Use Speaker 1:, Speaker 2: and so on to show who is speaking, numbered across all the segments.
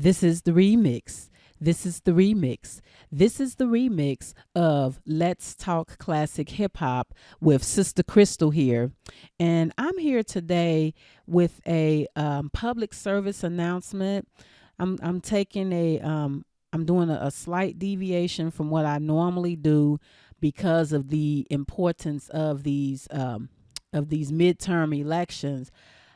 Speaker 1: This is the remix. This is the remix. This is the remix of Let's Talk Classic Hip Hop with Sister Crystal here. And I'm here today with a public service announcement. I'm taking I'm doing a slight deviation from what I normally do because of the importance of these midterm elections.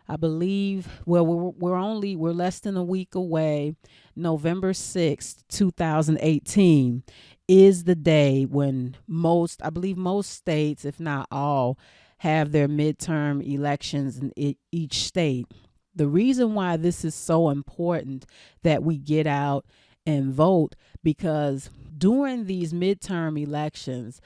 Speaker 1: I believe, well, we're less than a week away. November 6th, 2018 is the day when I believe most states, if not all, have their midterm elections in each state. The reason why this is so important that we get out and vote, because during these midterm elections,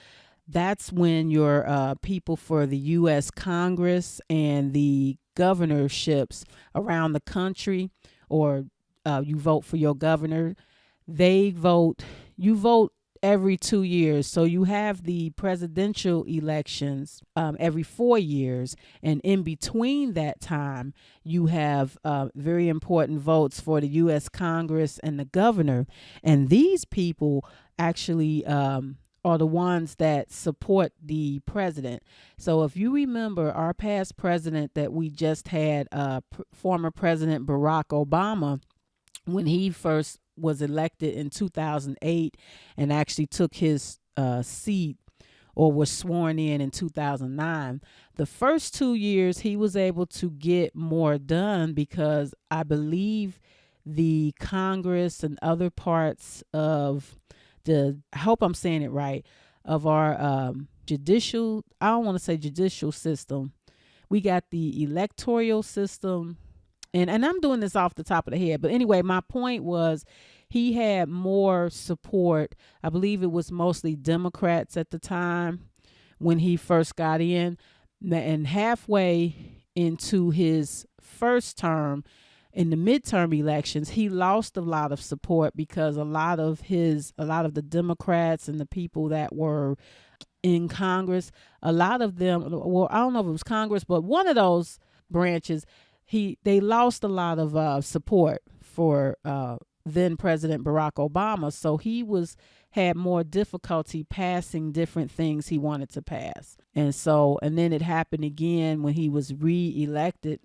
Speaker 1: that's when your people for the U.S. Congress and the governorships around the country, or you vote for your governor, you vote every 2 years. So you have the presidential elections every 4 years. And in between that time, you have very important votes for the U.S. Congress and the governor. And these people actually are the ones that support the president. So if you remember our past president that we just had, former President Barack Obama, when he first was elected in 2008 and actually took his seat, or was sworn in 2009, the first 2 years he was able to get more done because I believe the Congress and other parts of I hope I'm saying it right, of our judicial, I don't want to say judicial system. We got the electoral system, and I'm doing this off the top of the head. But anyway, my point was he had more support. I believe it was mostly Democrats at the time when he first got in. And halfway into his first term, in the midterm elections, he lost a lot of support because a lot of the Democrats and the people that were in Congress, a lot of them, well, I don't know if it was Congress, but one of those branches, they lost a lot of support for then President Barack Obama. So he had more difficulty passing different things he wanted to pass. And then it happened again when he was re-elected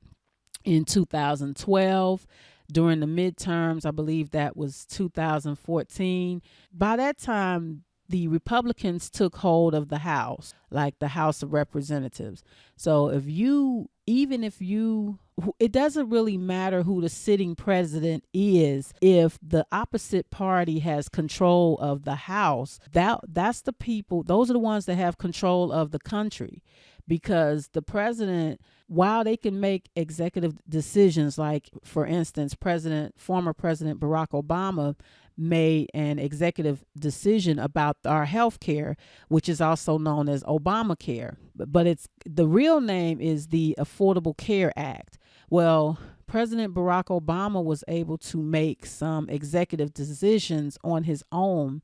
Speaker 1: in 2012 during the midterms. I believe that was 2014. By that time, the Republicans took hold of the House, like the House of Representatives. So it doesn't really matter who the sitting president is. If the opposite party has control of the House, that's the people, those are the ones that have control of the country. Because the president, while they can make executive decisions, like, for instance, former President Barack Obama made an executive decision about our health care, which is also known as Obamacare. But the real name is the Affordable Care Act. Well, President Barack Obama was able to make some executive decisions on his own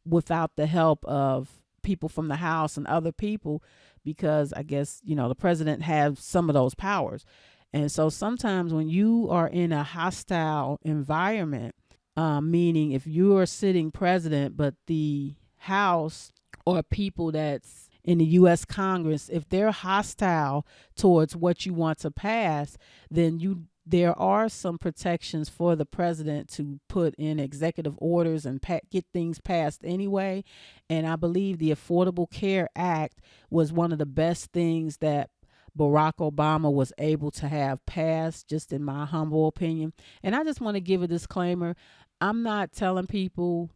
Speaker 1: without the help of people from the House and other people, because I guess, the president has some of those powers. And so sometimes when you are in a hostile environment, meaning if you are sitting president, but the House or people that's in the U.S. Congress, if they're hostile towards what you want to pass, then there are some protections for the president to put in executive orders and get things passed anyway. And I believe the Affordable Care Act was one of the best things that Barack Obama was able to have passed, just in my humble opinion. And I just want to give a disclaimer. I'm not telling people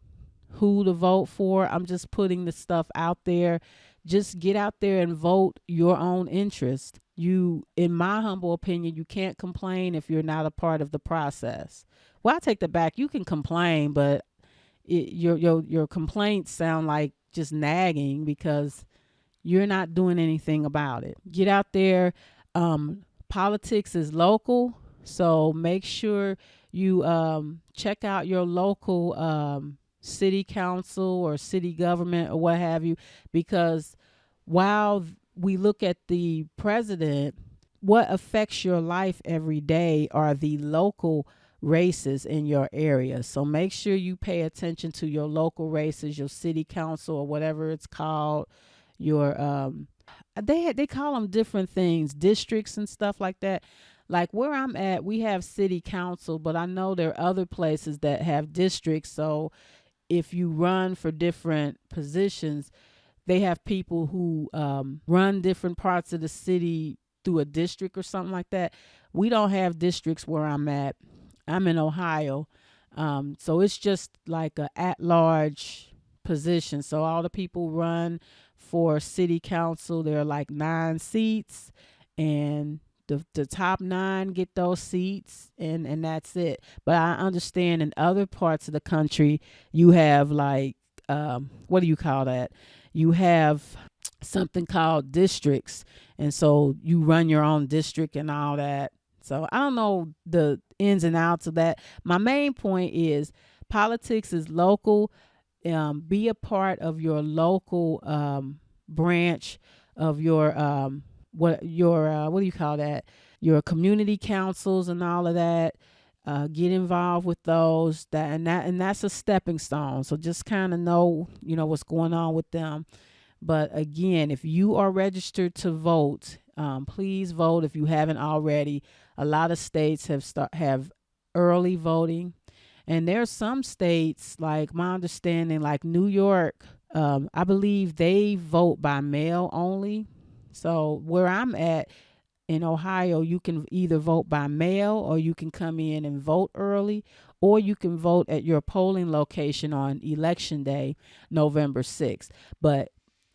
Speaker 1: who to vote for. I'm just putting the stuff out there. Just get out there and vote your own interest. In my humble opinion, you can't complain if you're not a part of the process. Well, I take that back. You can complain, but your complaints sound like just nagging because you're not doing anything about it. Get out there. Politics is local, so make sure you check out your local city council or city government or what have you, because while we look at the president, what affects your life every day are the local races in your area. So make sure you pay attention to your local races, your city council or whatever it's called, your they call them different things, districts and stuff like that. Like where I'm at, we have city council, but I know there are other places that have districts. So if you run for different positions, they have people who run different parts of the city through a district or something like that. We don't have districts where I'm at. I'm in Ohio. So it's just like a at-large position. So all the people run for city council. There are like 9 seats, and the top 9 get those seats, and that's it. But I understand in other parts of the country, you have like, what do you call that? You have something called districts, and so you run your own district and all that. So I don't know the ins and outs of that. My main point is politics is local. Be a part of your local branch of your what do you call that? Your community councils and all of that. Get involved with those, and that's a stepping stone. So just kind of know what's going on with them. But again, if you are registered to vote, please vote if you haven't already. A lot of states have early voting, and there are some states, like my understanding, like New York, I believe they vote by mail only. So where I'm at in Ohio, you can either vote by mail, or you can come in and vote early, or you can vote at your polling location on election day, November 6th. But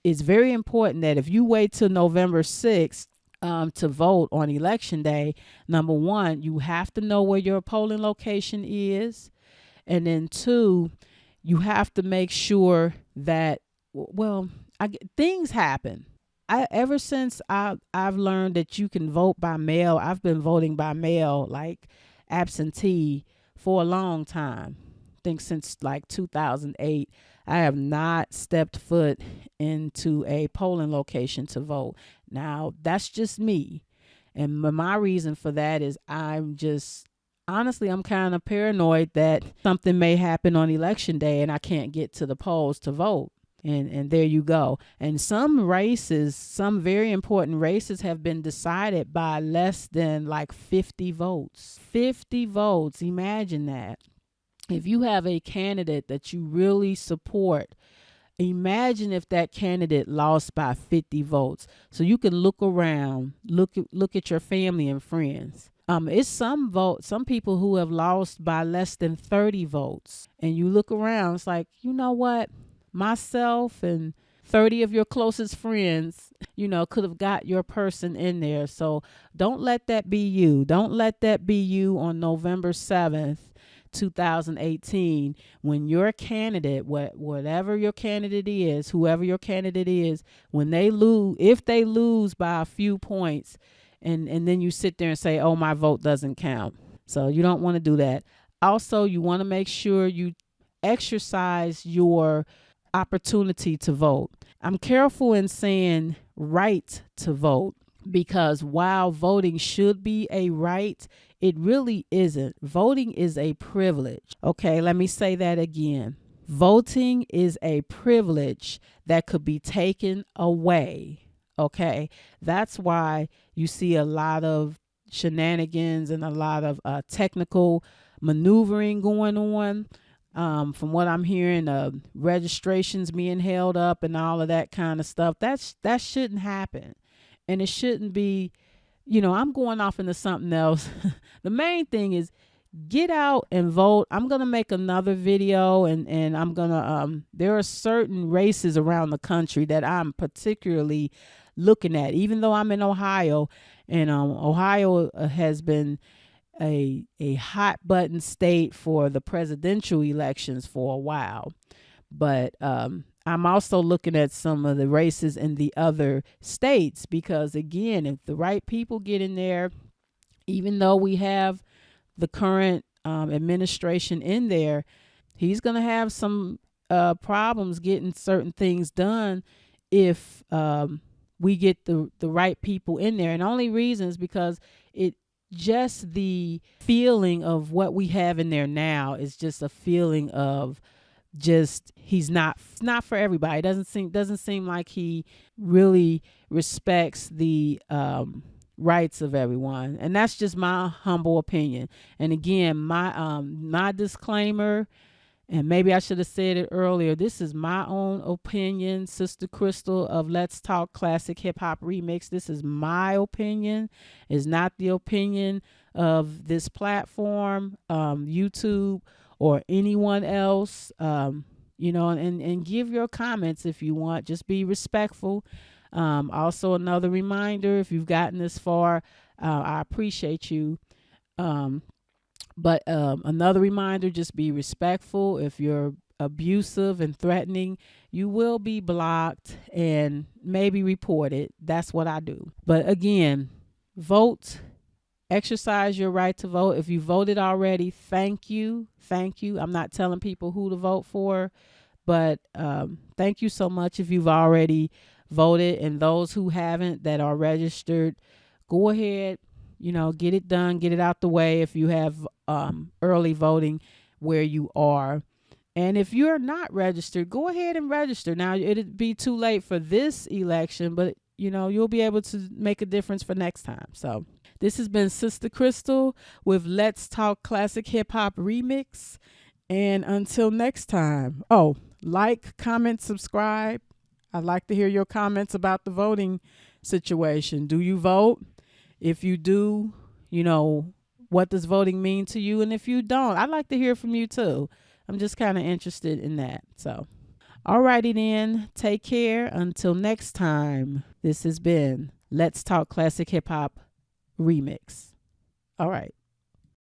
Speaker 1: it's very important that if you wait till November 6th to vote on election day, number one, you have to know where your polling location is. And then two, you have to make sure that, well, things happen. Ever since I've learned that you can vote by mail, I've been voting by mail, like absentee, for a long time. I think since like 2008, I have not stepped foot into a polling location to vote. Now, that's just me. And my reason for that is honestly, I'm kind of paranoid that something may happen on election day and I can't get to the polls to vote. And there you go. And some very important races have been decided by less than like 50 votes. 50 votes. Imagine that. If you have a candidate that you really support, imagine if that candidate lost by 50 votes. So you can look around, look at your family and friends. It's some people who have lost by less than 30 votes. And you look around, it's like, you know what? Myself and 30 of your closest friends, could have got your person in there. So don't let that be you. Don't let that be you on November 7th, 2018, when your candidate, whatever your candidate is, whoever your candidate is, when they lose, if they lose by a few points, and then you sit there and say, oh, my vote doesn't count. So you don't want to do that. Also, you want to make sure you exercise your opportunity to vote. I'm careful in saying right to vote, because while voting should be a right, it really isn't. Voting is a privilege. Okay, let me say that again. Voting is a privilege that could be taken away. Okay, that's why you see a lot of shenanigans and a lot of technical maneuvering going on. From what I'm hearing, registrations being held up and all of that kind of stuff. That shouldn't happen. And it shouldn't be, I'm going off into something else. The main thing is get out and vote. I'm going to make another video, and I'm going to, there are certain races around the country that I'm particularly looking at, even though I'm in Ohio, and Ohio has been a hot button state for the presidential elections for a while. But I'm also looking at some of the races in the other states, because again, if the right people get in there, even though we have the current administration in there, he's going to have some problems getting certain things done if we get the right people in there. And the only reason is because just the feeling of what we have in there now is just a feeling of just he's not for everybody. It doesn't seem like he really respects the rights of everyone, and that's just my humble opinion. And again, my disclaimer, and maybe I should have said it earlier, this is my own opinion, Sister Crystal of Let's Talk Classic Hip Hop Remix. This is my opinion. It's not the opinion of this platform, YouTube, or anyone else. And give your comments if you want. Just be respectful. Also, another reminder, if you've gotten this far, I appreciate you. But another reminder, just be respectful. If you're abusive and threatening, you will be blocked and maybe reported. That's what I do. But again, vote. Exercise your right to vote. If you voted already, thank you. Thank you. I'm not telling people who to vote for, but thank you so much if you've already voted. And those who haven't, that are registered, go ahead, get it done, get it out the way if you have early voting where you are. And if you're not registered, go ahead and register. Now, it'd be too late for this election, but you'll be able to make a difference for next time. So this has been Sister Crystal with Let's Talk Classic Hip Hop Remix. And until next time, like, comment, subscribe. I'd like to hear your comments about the voting situation. Do you vote? If you do, what does voting mean to you? And if you don't, I'd like to hear from you too. I'm just kind of interested in that. So, alrighty then. Take care. Until next time, this has been Let's Talk Classic Hip Hop Remix. All right.